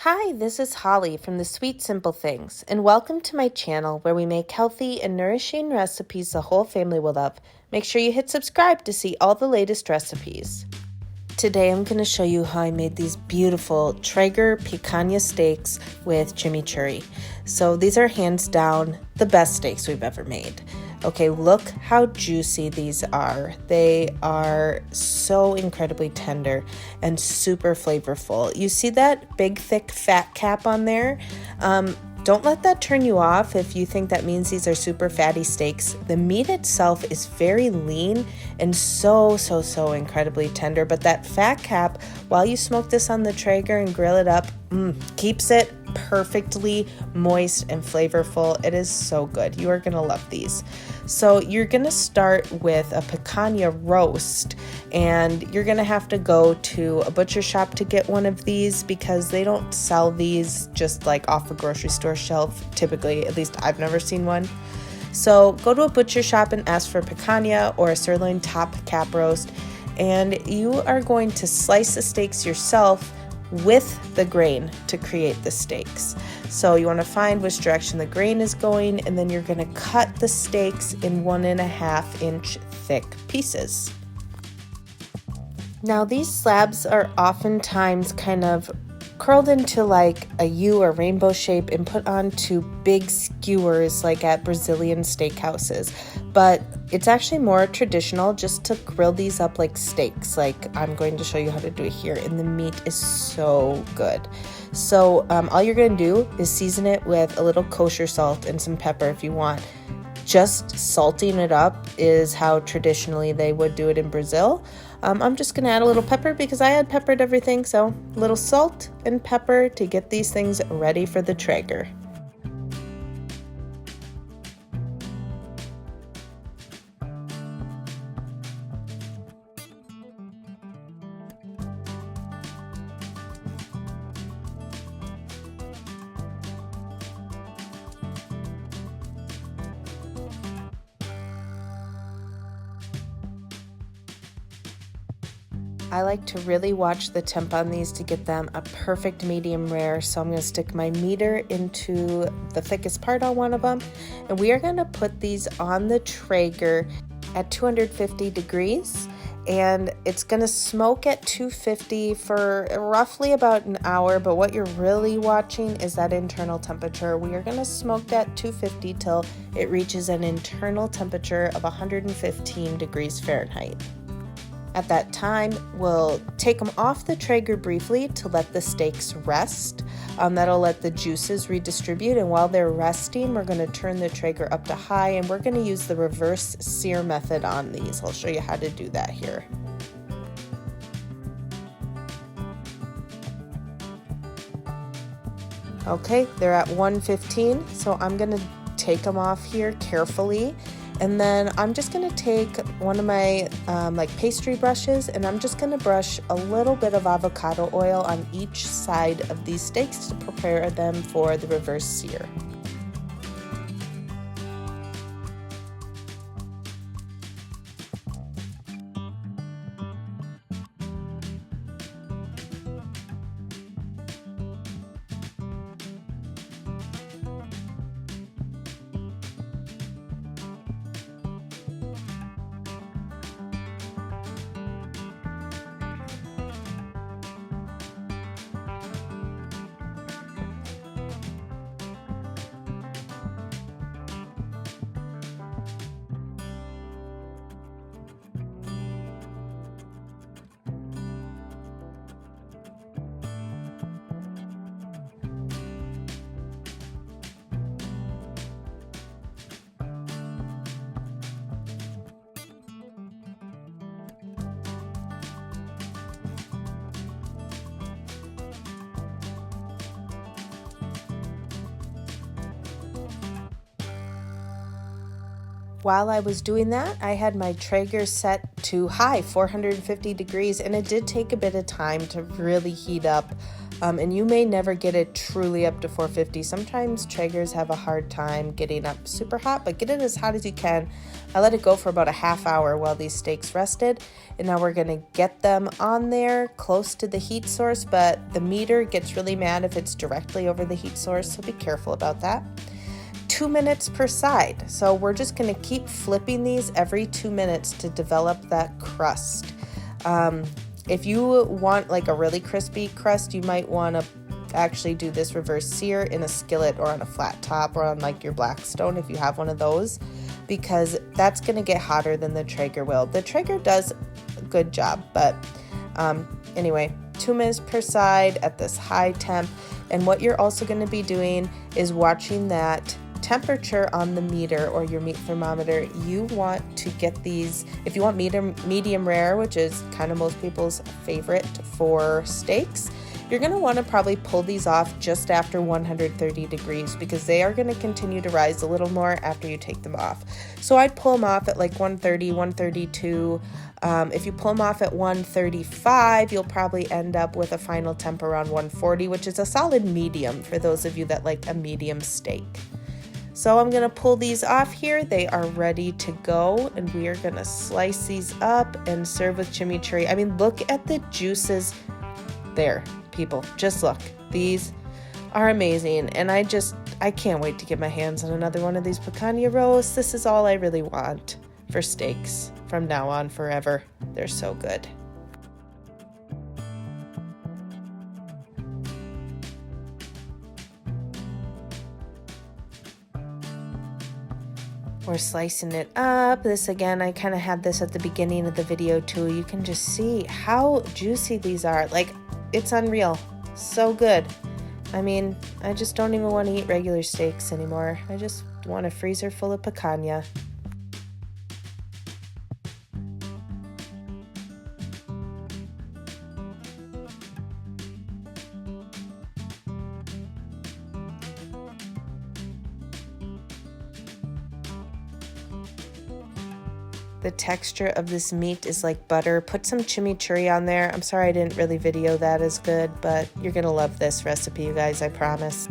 Hi, this is Holly from The Sweet Simple Things, and welcome to my channel where we make healthy and nourishing recipes the whole family will love. Make sure you hit subscribe to see all the latest recipes. Today I'm going to show you how I made these beautiful Traeger picanha steaks with chimichurri. So these are hands down the best steaks we've ever made. Okay, look how juicy these are. They are so incredibly tender and super flavorful. You see that big, thick fat cap on there? Don't let that turn you off if you think that means these are super fatty steaks. The meat itself is very lean and so incredibly tender, but that fat cap, while you smoke this on the Traeger and grill it up, keeps it perfectly moist and flavorful. It is so good. You are gonna love these. So you're gonna start with a picanha roast, and you're gonna have to go to a butcher shop to get one of these because they don't sell these just like off a grocery store shelf typically. At least I've never seen one. So go to a butcher shop and ask for picanha or a sirloin top cap roast, and you are going to slice the steaks yourself with the grain to create the steaks. So you want to find which direction the grain is going, and then you're going to cut the steaks in 1.5 inch thick pieces. Now these slabs are oftentimes kind of curled into like a U or rainbow shape and put onto big skewers like at Brazilian steakhouses, but it's actually more traditional just to grill these up like steaks, like I'm going to show you how to do it here, and the meat is so good. So all you're going to do is season it with a little kosher salt and some pepper if you want. Just salting it up is how traditionally they would do it in Brazil. I'm just going to add a little pepper because I had peppered everything, so a little salt and pepper to get these things ready for the Traeger. I like to really watch the temp on these to get them a perfect medium rare, so I'm going to stick my meter into the thickest part on one of them, and we are going to put these on the Traeger at 250 degrees, and it's going to smoke at 250 for roughly about an hour, but what you're really watching is that internal temperature. We are going to smoke at 250 till it reaches an internal temperature of 115 degrees Fahrenheit. At that time, we'll take them off the Traeger briefly to let the steaks rest. That'll let the juices redistribute, and while they're resting, we're going to turn the Traeger up to high, and we're going to use the reverse sear method on these. I'll show you how to do that here. Okay, they're at 115, so I'm going to take them off here carefully. And then I'm just going to take one of my like pastry brushes, and I'm just going to brush a little bit of avocado oil on each side of these steaks to prepare them for the reverse sear. While I was doing that, I had my Traeger set to high, 450 degrees, and it did take a bit of time to really heat up And you may never get it truly up to 450. Sometimes Traegers have a hard time getting up super hot, but get it as hot as you can. I let it go for about a half hour while these steaks rested, and now we're gonna get them on there close to the heat source, but the meter gets really mad if it's directly over the heat source, so be careful about that. 2 minutes per side. So we're just gonna keep flipping these every 2 minutes to develop that crust. If you want like a really crispy crust, you might want to actually do this reverse sear in a skillet or on a flat top or on like your Blackstone if you have one of those, because that's going to get hotter than the Traeger will. The Traeger does a good job, but anyway, 2 minutes per side at this high temp. And what you're also going to be doing is watching that temperature on the meter or your meat thermometer. You want to get these, if you want medium rare, which is kind of most people's favorite for steaks, you're going to want to probably pull these off just after 130 degrees because they are going to continue to rise a little more after you take them off. So I'd pull them off at like 130, 132. If you pull them off at 135, you'll probably end up with a final temp around 140, which is a solid medium for those of you that like a medium steak. So I'm gonna pull these off here. They are ready to go, and we are gonna slice these up and serve with chimichurri. I mean, look at the juices there, people. Just look. These are amazing, and I can't wait to get my hands on another one of these picanha roasts. This is all I really want for steaks from now on forever. They're so good. We're slicing it up. This again, I kind of had this at the beginning of the video too. You can just see how juicy these are. Like, it's unreal. So good. I mean, I just don't even want to eat regular steaks anymore. I just want a freezer full of picanha. The texture of this meat is like butter. Put some chimichurri on there. I'm sorry I didn't really video that as good, but you're gonna love this recipe, you guys, I promise.